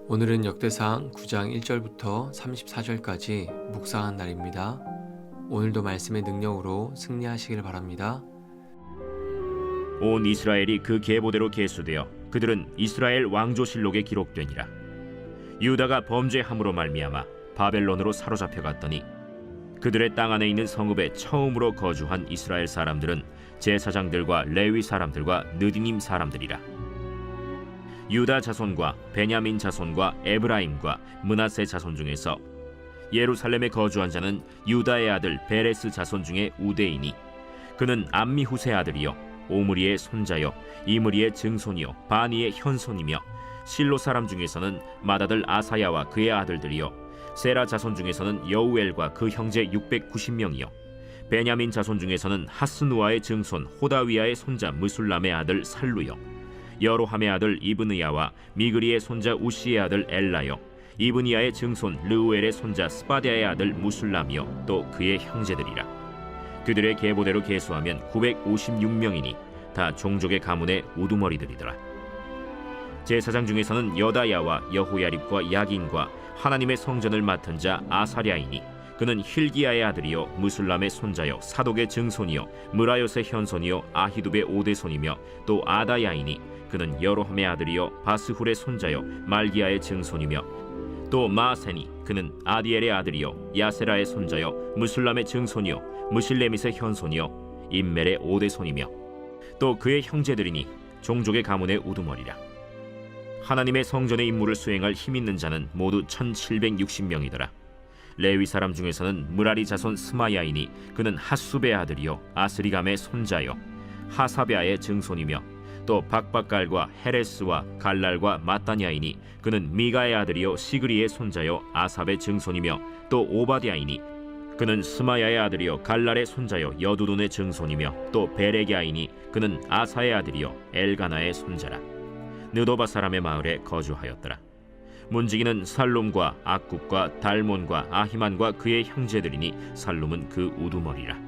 오늘은 역대상 9장 1절부터 34절까지 묵상한 날입니다. 오늘도 말씀의 능력으로 승리하시길 바랍니다. 온 이스라엘이 그 계보대로 계수되어 그들은 이스라엘 왕조실록에 기록되니라. 유다가 범죄함으로 말미암아 바벨론으로 사로잡혀 갔더니 그들의 땅 안에 있는 성읍에 처음으로 거주한 이스라엘 사람들은 제사장들과 레위 사람들과 느디님 사람들이라. 유다 자손과 베냐민 자손과 에브라임과 므낫세 자손 중에서 예루살렘에 거주한 자는 유다의 아들 베레스 자손 중에 우대이니 그는 암미후세 아들이요 오므리의 손자요 이므리의 증손이요 바니의 현손이며 실로 사람 중에서는 맏아들 아사야와 그의 아들들이요 세라 자손 중에서는 여우엘과 그 형제 690명이요 베냐민 자손 중에서는 하스누아의 증손 호다위아의 손자 무술람의 아들 살루요 여로함의 아들 이브느야와 미그리의 손자 우시의 아들 엘라요 이브니야의 증손 르우엘의 손자 스바디아의 아들 무술람이요 또 그의 형제들이라. 그들의 계보대로 계수하면 956명이니 다 종족의 가문의 우두머리들이더라. 제사장 중에서는 여다야와 여호야립과 야긴과 하나님의 성전을 맡은 자 아사랴이니 그는 힐기야의 아들이요 무술람의 손자요 사독의 증손이요 무라요스의 현손이요 아히두베의 오대손이며 또 아다야이니 그는 여로함의 아들이요 바스훌의 손자요 말기야의 증손이며 또 마세니 그는 아디엘의 아들이요 야세라의 손자요 무술람의 증손이요 무실레밋의 현손이요 임멜의 오대손이며 또 그의 형제들이니 종족의 가문의 우두머리라. 하나님의 성전의 임무를 수행할 힘 있는 자는 모두 1760명이더라. 레위 사람 중에서는 무라리 자손 스마야이니 그는 핫수베의 아들이요 아스리감의 손자요 하사베아의 증손이며 또 박박갈과 헤레스와 갈랄과 마따냐이니 그는 미가의 아들이요 시그리의 손자요 아삽의 증손이며 또 오바디아이니 그는 스마야의 아들이요 갈랄의 손자요 여두둔의 증손이며 또 베레기아이니 그는 아사의 아들이요 엘가나의 손자라. 느도바 사람의 마을에 거주하였더라. 문지기는 살룸과 악국과 달몬과 아히만과 그의 형제들이니 살룸은 그 우두머리라.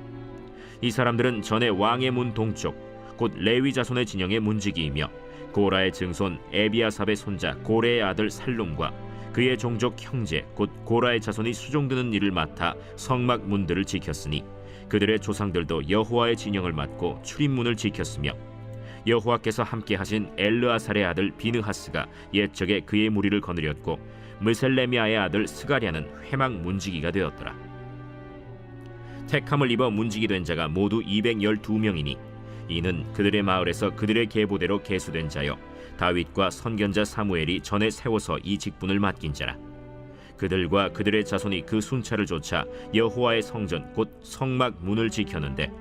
이 사람들은 전에 왕의 문 동쪽 곧 레위 자손의 진영의 문지기이며 고라의 증손 에비아삽의 손자 고레의 아들 살룸과 그의 종족 형제 곧 고라의 자손이 수종드는 일을 맡아 성막 문들을 지켰으니 그들의 조상들도 여호와의 진영을 맡고 출입문을 지켰으며 여호와께서 함께 하신 엘르아살의 아들 비느하스가 옛적에 그의 무리를 거느렸고 무셀레미아의 아들 스가랴는 회막 문지기가 되었더라. 택함을 입어 문지기 된 자가 모두 212명이니 이는 그들의 마을에서 그들의 계보대로 계수된 자요 다윗과 선견자 사무엘이 전에 세워서 이 직분을 맡긴 자라. 그들과 그들의 자손이 그 순찰을 좇아 여호와의 성전 곧 성막 문을 지켰는데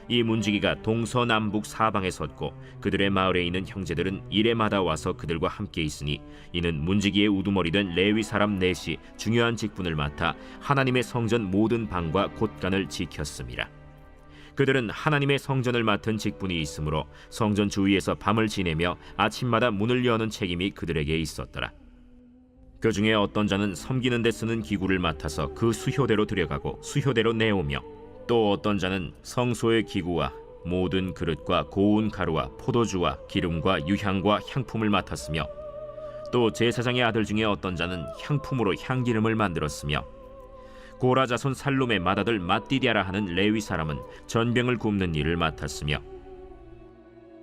이 문지기가 동서남북 사방에 섰고 그들의 마을에 있는 형제들은 이레마다 와서 그들과 함께 있으니 이는 문지기의 우두머리 된 레위 사람 넷이 중요한 직분을 맡아 하나님의 성전 모든 방과 곳간을 지켰음이라. 그들은 하나님의 성전을 맡은 직분이 있으므로 성전 주위에서 밤을 지내며 아침마다 문을 여는 책임이 그들에게 있었더라. 그 중에 어떤 자는 섬기는 데 쓰는 기구를 맡아서 그 수효대로 들여가고 수효대로 내오며 또 어떤 자는 성소의 기구와 모든 그릇과 고운 가루와 포도주와 기름과 유향과 향품을 맡았으며 또 제사장의 아들 중에 어떤 자는 향품으로 향기름을 만들었으며 고라 자손 살룸의 맏아들 mat디디아라 하는 레위 사람은 전병을 굽는 일을 맡았으며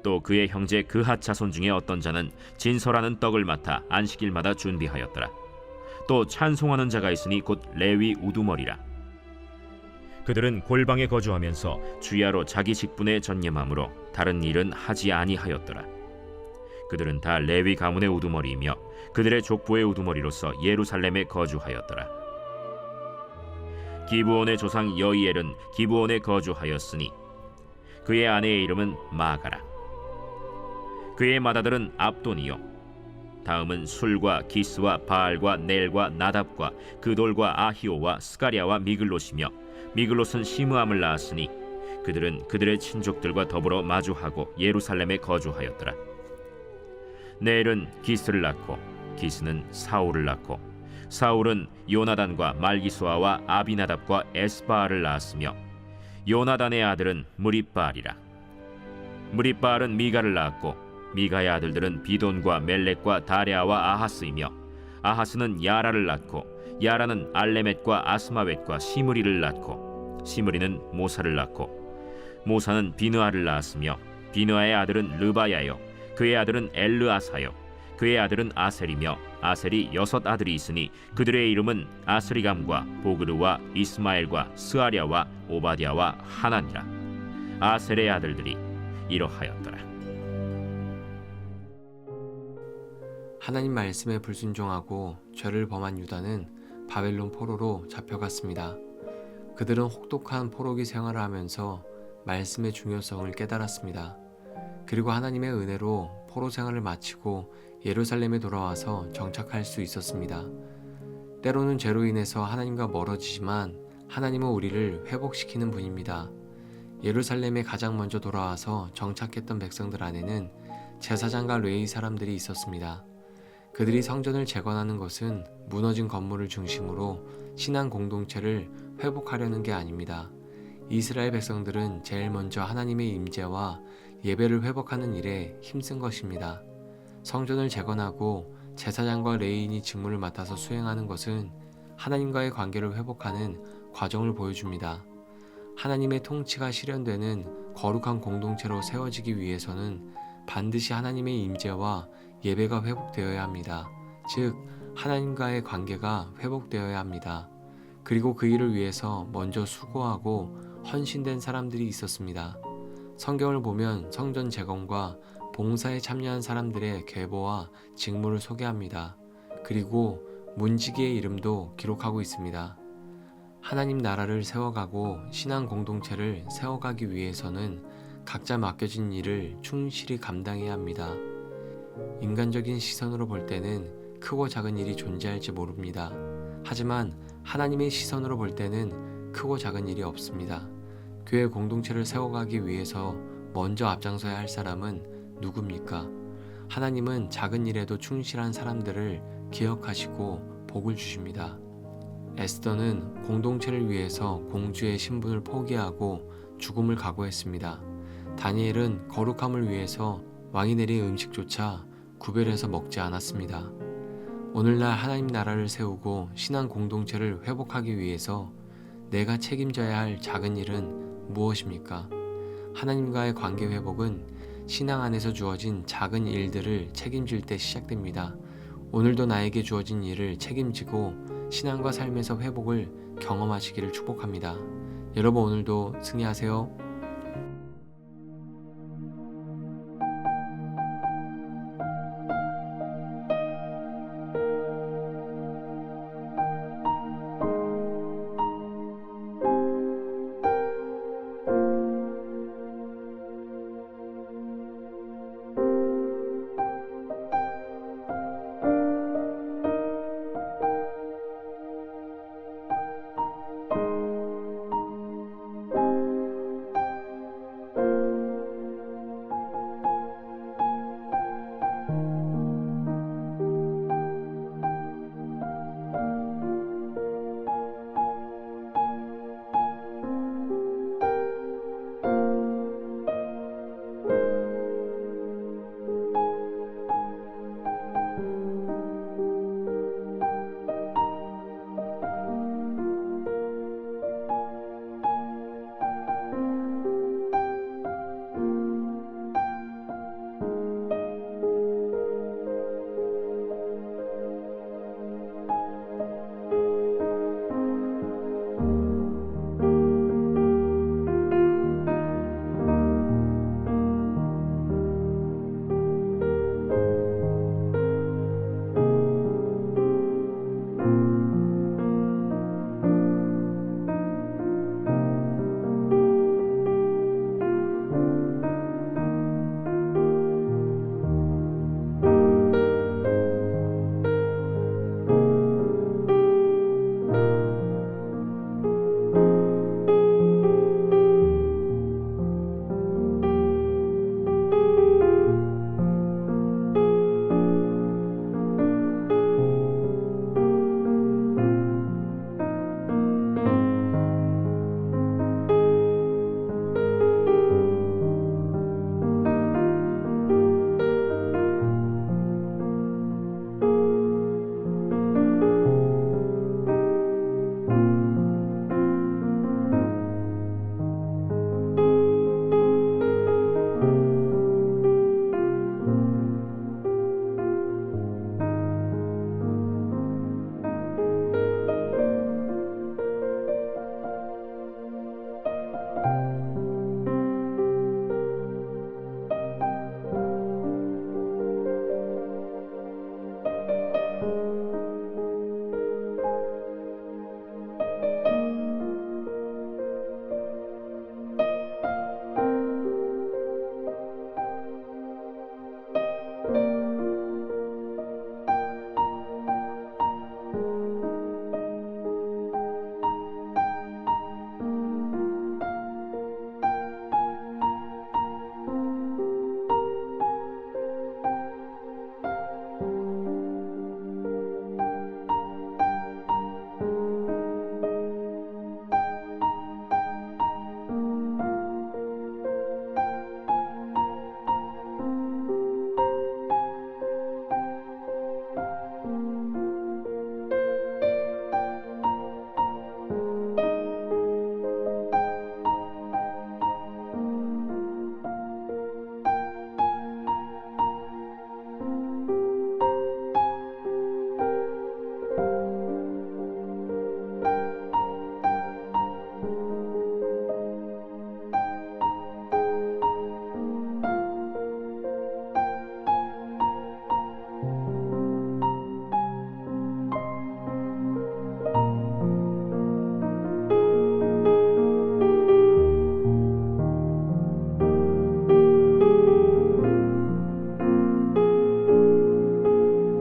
또 그의 형제 그핫 자손 중에 어떤 자는 진설하는 떡을 맡아 안식일마다 준비하였더라. 또 찬송하는 자가 있으니 곧 레위 우두머리라. 그들은 골방에 거주하면서 주야로 자기 직분에 전념하므로 다른 일은 하지 아니하였더라. 그들은 다 레위 가문의 우두머리이며 그들의 족보의 우두머리로서 예루살렘에 거주하였더라. 기브온의 조상 여이엘은 기브온에 거주하였으니 그의 아내의 이름은 마가라. 그의 맏아들은 압돈이요 다음은 술과 기스와 바알과 넬과 나답과 그돌과 아히오와 스가랴와 미글롯이며 미글롯은 시므암을 낳았으니 그들은 그들의 친족들과 더불어 마주하고 예루살렘에 거주하였더라. 넬은 기스를 낳고 기스는 사울을 낳고 사울은 요나단과 말기수아와 아비나답과 에스바알을 낳았으며 요나단의 아들은 무립바알이라. 무립바알은 미가를 낳았고 미가의 아들들은 비돈과 멜렉과 다레아와 아하스이며 아하스는 야라를 낳고 야라는 알레멧과 아스마웻과 시므리를 낳고 시므리는 모사를 낳고 모사는 비느아를 낳았으며 비느아의 아들은 르바야요 그의 아들은 엘르아사요 그의 아들은 아셀이며 아셀이 6 아들이 있으니 그들의 이름은 아스리감과 보그르와 이스마엘과 스아랴와 오바댜와 하나니라. 아셀의 아들들이 이러하였더라. 하나님 말씀에 불순종하고 죄를 범한 유다는 바벨론 포로로 잡혀갔습니다. 그들은 혹독한 포로기 생활을 하면서 말씀의 중요성을 깨달았습니다. 그리고 하나님의 은혜로 포로 생활을 마치고 예루살렘에 돌아와서 정착할 수 있었습니다. 때로는 죄로 인해서 하나님과 멀어지지만 하나님은 우리를 회복시키는 분입니다. 예루살렘에 가장 먼저 돌아와서 정착했던 백성들 안에는 제사장과 레위 사람들이 있었습니다. 그들이 성전을 재건하는 것은 무너진 건물을 중심으로 신앙 공동체를 회복하려는 게 아닙니다. 이스라엘 백성들은 제일 먼저 하나님의 임재와 예배를 회복하는 일에 힘쓴 것입니다. 성전을 재건하고 제사장과 레위인이 직무를 맡아서 수행하는 것은 하나님과의 관계를 회복하는 과정을 보여줍니다. 하나님의 통치가 실현되는 거룩한 공동체로 세워지기 위해서는 반드시 하나님의 임재와 예배가 회복되어야 합니다. 즉, 하나님과의 관계가 회복되어야 합니다. 그리고 그 일을 위해서 먼저 수고하고 헌신된 사람들이 있었습니다. 성경을 보면 성전 재건과 봉사에 참여한 사람들의 계보와 직무를 소개합니다. 그리고 문지기의 이름도 기록하고 있습니다. 하나님 나라를 세워가고 신앙 공동체를 세워가기 위해서는 각자 맡겨진 일을 충실히 감당해야 합니다. 인간적인 시선으로 볼 때는 크고 작은 일이 존재할지 모릅니다. 하지만 하나님의 시선으로 볼 때는 크고 작은 일이 없습니다. 교회 공동체를 세워가기 위해서 먼저 앞장서야 할 사람은 누굽니까? 하나님은 작은 일에도 충실한 사람들을 기억하시고 복을 주십니다. 에스더는 공동체를 위해서 공주의 신분을 포기하고 죽음을 각오했습니다. 다니엘은 거룩함을 위해서 왕이 내린 음식조차 구별해서 먹지 않았습니다. 오늘날 하나님 나라를 세우고 신앙 공동체를 회복하기 위해서 내가 책임져야 할 작은 일은 무엇입니까? 하나님과의 관계 회복은 신앙 안에서 주어진 작은 일들을 책임질 때 시작됩니다. 오늘도 나에게 주어진 일을 책임지고 신앙과 삶에서 회복을 경험하시기를 축복합니다. 여러분 오늘도 승리하세요.